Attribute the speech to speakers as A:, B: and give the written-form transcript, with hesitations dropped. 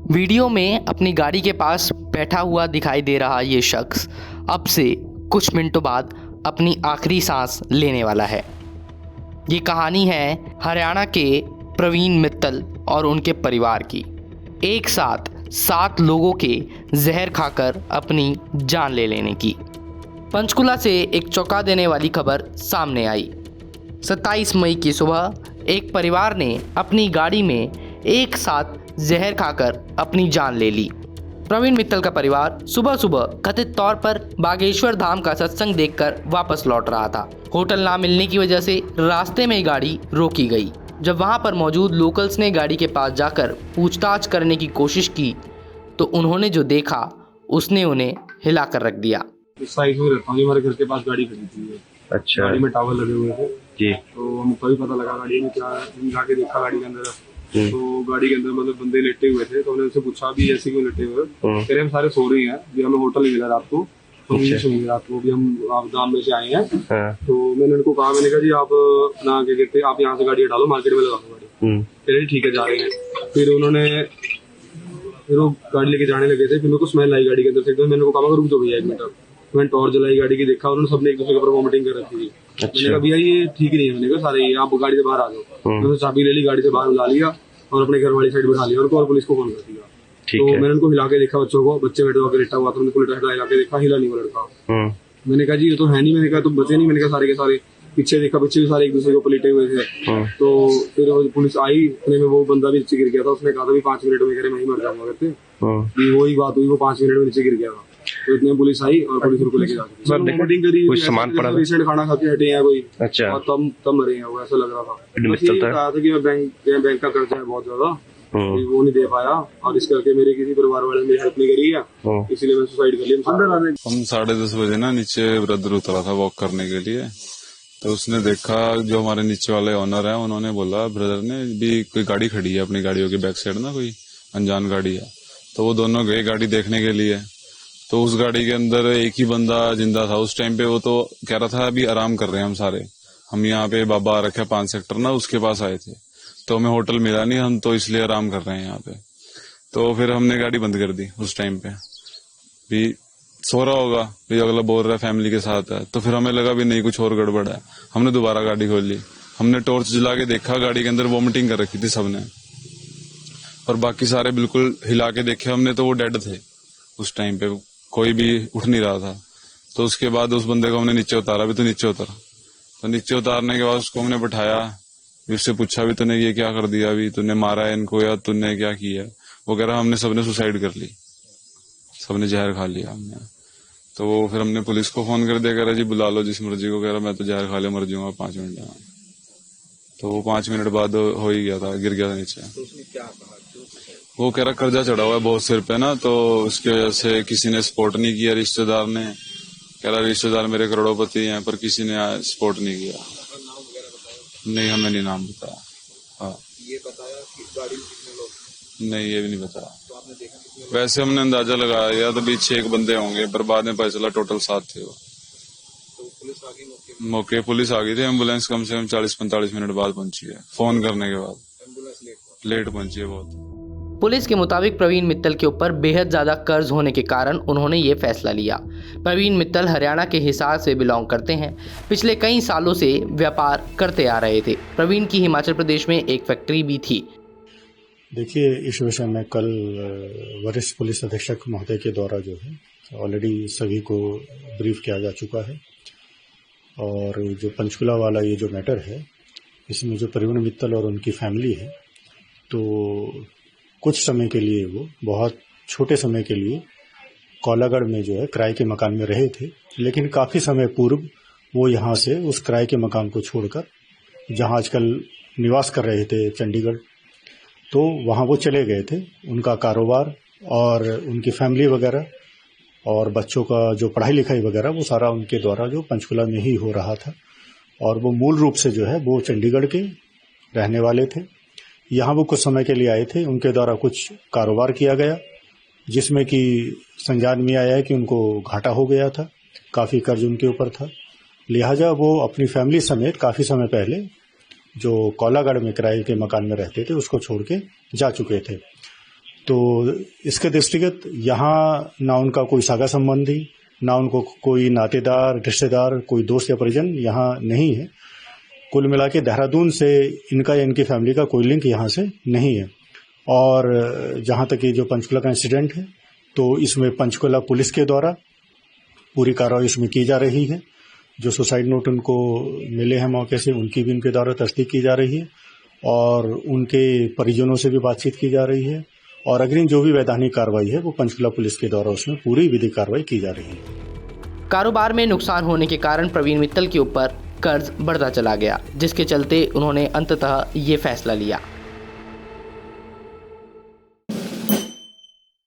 A: Video में अपनी गाड़ी के पास बैठा हुआ दिखाई दे रहा ये शख्स अब से कुछ मिनटों बाद अपनी आखिरी सांस लेने वाला है। ये कहानी है हरियाणा के प्रवीण मित्तल और उनके परिवार की। एक साथ 7 लोगों के जहर खाकर अपनी जान ले लेने की। पंचकुला से एक चौंका देने वाली खबर सामने आई। 27 मई की सुबह एक परिवार ने अपनी गाड़ी में एक साथ जहर खाकर अपनी जान ले ली। प्रवीण मित्तल का परिवार सुबह सुबह कथित तौर पर बागेश्वर धाम का सत्संग देखकर वापस लौट रहा था। होटल ना मिलने की वजह से रास्ते में गाड़ी रोकी गई। जब वहां पर मौजूद लोकल्स ने गाड़ी के पास जाकर पूछताछ करने की कोशिश की तो उन्होंने जो देखा उसने उन्हें हिला कर रख दिया।
B: इस साइड में रहता हूँ, हमारे घर के पास गाड़ी खड़ी थी।
C: अच्छा।
B: गाड़ी में टावर लगे हुए थे
C: जी।
B: तो हमको भी पता लगा गाड़ी में क्या है। जाके देखा गाड़ी के अंदर तो गाड़ी के अंदर मतलब बंदे लेटे हुए थे। तो हमने उनसे पूछा भी ऐसे क्यों लेटे हुए? कह रहे हम सारे सो रहे हैं, भी हमें होटल मिला रात को, तो हम सोएंगे रात को, भी हम आप दाम में से आए हैं। तो मैंने उनको कहा, मैंने कहा जी आप ना क्या कहते आप यहाँ से गाड़ी डालो, मार्केट में लगा दो गाड़ी। कह रहे ठीक है जा रहे हैं। फिर वो गाड़ी लेके जाने लगे थे। फिर मेरे को स्मेल आई गाड़ी के अंदर से एकदम। मैंने को कहा रुक जाओ भैया 1 मिनट। मैंने टॉर्च जलाई, गाड़ी की देखा, उन्होंने सबने एक दूसरे के ऊपर वॉमिटिंग कर रखी थी। मैंने कहा भैया ये ठीक नहीं है। मैंने कहा सारे आप गाड़ी से बाहर आ जाओ। मैंने चाबी ले ली, गाड़ी से बाहर बुला लिया और अपने घर वाली साइड बिठा लिया उनको और पुलिस को फोन कर दिया। तो मैंने उनको हिला के देखा, बच्चों को, बच्चे बैठे होकर लेटा हुआ था, उनको हिला के देखा, हिला नहीं वो लड़का। मैंने कहा जी ये तो है नहीं। मैंने कहा तो बचे नहीं। मैंने कहा सारे के सारे पीछे देखा, पीछे भी सारे एक दूसरे को लेटे हुए थे। तो फिर पुलिस आई, इतने में वो बंदा भी नीचे गिर गया था। उसने कहा था भी 5 मिनट में, कह रहे मैं ही मर जाऊंगा करते। वही बात हुई, वो 5 मिनट में नीचे गिर गया था। तो इतने पुलिस आई और पुलिस उनको लेके जाती
C: कुछ सामान पड़ा,
B: रिसेंट खाना खा के हटे हैं कोई।
C: अच्छा।
B: और तब मरे हैं वो, ऐसा लग रहा था। कहा था कि मैं बैंक का कर्जा है बहुत ज्यादा, वो नहीं दे पाया और इस करके मेरे किसी परिवार वाले ने हेल्प नहीं करी है, इसलिए मैं सुसाइड कर लिया।
D: हम 10:30 बजे ना नीचे ब्रदर उतरा था वॉक करने के लिए। तो उसने देखा, जो हमारे नीचे वाले ओनर है उन्होंने बोला ब्रदर ने भी कोई गाड़ी खड़ी है अपनी गाड़ियों के बैक साइड ना, कोई अनजान गाड़ी है। तो वो दोनों गए गाड़ी देखने के लिए। तो उस गाड़ी के अंदर एक ही बंदा जिंदा था उस टाइम पे। वो तो कह रहा था अभी आराम कर रहे हैं हम सारे, हम यहाँ पे बाबा रखे 5 सेक्टर ना, उसके पास आए थे। तो हमें होटल मिला नहीं, हम तो इसलिए आराम कर रहे हैं यहाँ पे। तो फिर हमने गाड़ी बंद कर दी उस टाइम पे। भी सो रहा होगा, भी अगला बोल रहा है फैमिली के साथ है। तो फिर हमें लगा भी नहीं कुछ और गड़बड़ है। हमने दोबारा गाड़ी खोल ली। हमने टॉर्च जला के देखा, गाड़ी के अंदर वॉमिटिंग कर रखी थी सबने, और बाकी सारे बिल्कुल हिला के देखे हमने तो वो डेड थे उस टाइम पे, कोई भी उठ नहीं रहा था। तो उसके बाद उस बंदे को हमने नीचे उतारा भी, तो नीचे उतरा। तो नीचे उतारने के बाद उसको हमने बैठाया, उससे पूछा भी तूने ये क्या कर दिया, अभी तूने मारा है इनको या तूने क्या किया? वो कह रहा हमने सबने सुसाइड कर ली, सबने जहर खा लिया हमने। तो फिर हमने पुलिस को फोन कर दिया, कह रहा जी बुला लो जिस मर्जी को। कह रहा मैं तो जहर खा ले मर जाऊंगा 5 मिनट में। तो वो 5 मिनट बाद हो ही गया था, गिर गया था नीचे।
B: तो उसने क्या कहा?
D: वो कह रहा कर्जा चढ़ा हुआ है बहुत सिर पे ना, तो उसकी वजह से किसी ने सपोर्ट नहीं किया, रिश्तेदार ने। कह रहा रिश्तेदार मेरे करोड़पति हैं पर किसी ने सपोर्ट नहीं किया। नहीं हमें नहीं नाम बताया। हाँ
B: ये बताया कि गाड़ी में कितने लोग?
D: नहीं ये भी नहीं बताया।
B: तो आपने देखा कितने?
D: वैसे हमने अंदाजा लगाया तो बीच 6 बंदे होंगे, पर बाद में पता चला टोटल 7 थे वो।
B: तो पुलिस आ गई
D: मौके पुलिस आ गई थी। एम्बुलेंस कम से कम 40-45 मिनट बाद पहुंची है, फोन करने के बाद।
B: एम्बुलेंस
D: लेट पहुंची है बहुत।
A: पुलिस के मुताबिक प्रवीण मित्तल के ऊपर बेहद ज़्यादा कर्ज होने के कारण उन्होंने ये फैसला लिया। प्रवीण मित्तल हरियाणा के हिसार से बिलोंग करते हैं। पिछले कई सालों से व्यापार करते आ रहे थे। प्रवीण की हिमाचल प्रदेश में एक फैक्ट्री भी थी।
E: देखिए, इस विषय में कल वरिष्ठ पुलिस अधीक्षक महोदय के द्वारा जो है ऑलरेडी सभी को ब्रीफ किया जा चुका है। और जो पंचकुला वाला ये जो मैटर है, इसमें जो प्रवीण मित्तल और उनकी फैमिली है, तो कुछ समय के लिए, वो बहुत छोटे समय के लिए कोलागढ़ में जो है किराए के मकान में रहे थे। लेकिन काफ़ी समय पूर्व वो यहाँ से उस किराए के मकान को छोड़कर जहाँ आजकल निवास कर रहे थे चंडीगढ़, तो वहाँ वो चले गए थे। उनका कारोबार और उनकी फैमिली वगैरह और बच्चों का जो पढ़ाई लिखाई वगैरह, वो सारा उनके द्वारा जो पंचकुला में ही हो रहा था। और वो मूल रूप से जो है वो चंडीगढ़ के रहने वाले थे। यहाँ वो कुछ समय के लिए आए थे। उनके द्वारा कुछ कारोबार किया गया जिसमें कि संज्ञान में आया है कि उनको घाटा हो गया था, काफ़ी कर्ज उनके ऊपर था। लिहाजा वो अपनी फैमिली समेत काफ़ी समय पहले जो कोलागढ़ में किराए के मकान में रहते थे उसको छोड़ के जा चुके थे। तो इसके दृष्टिगत यहाँ ना उनका कोई सागा संबंधी, ना उनको कोई नातेदार, रिश्तेदार, कोई दोस्त या परिजन यहाँ नहीं है। कुल मिला के देहरादून से इनका या इनकी फैमिली का कोई लिंक यहाँ से नहीं है। और जहाँ तक ये जो पंचकुला का इंसिडेंट है, तो इसमें पंचकुला पुलिस के द्वारा पूरी कार्रवाई इसमें की जा रही है। जो सुसाइड नोट उनको मिले हैं मौके से, उनकी भी उनके द्वारा तस्दीक की जा रही है और उनके परिजनों से भी बातचीत की जा रही है। और अग्रिम जो भी वैधानिक कार्रवाई है वो पंचकुला पुलिस के द्वारा उसमें पूरी विधिक कार्रवाई की जा रही है।
A: कारोबार में नुकसान होने के कारण प्रवीण मित्तल के ऊपर कर्ज बढ़ता चला गया, जिसके चलते उन्होंने अंततः ये फैसला लिया।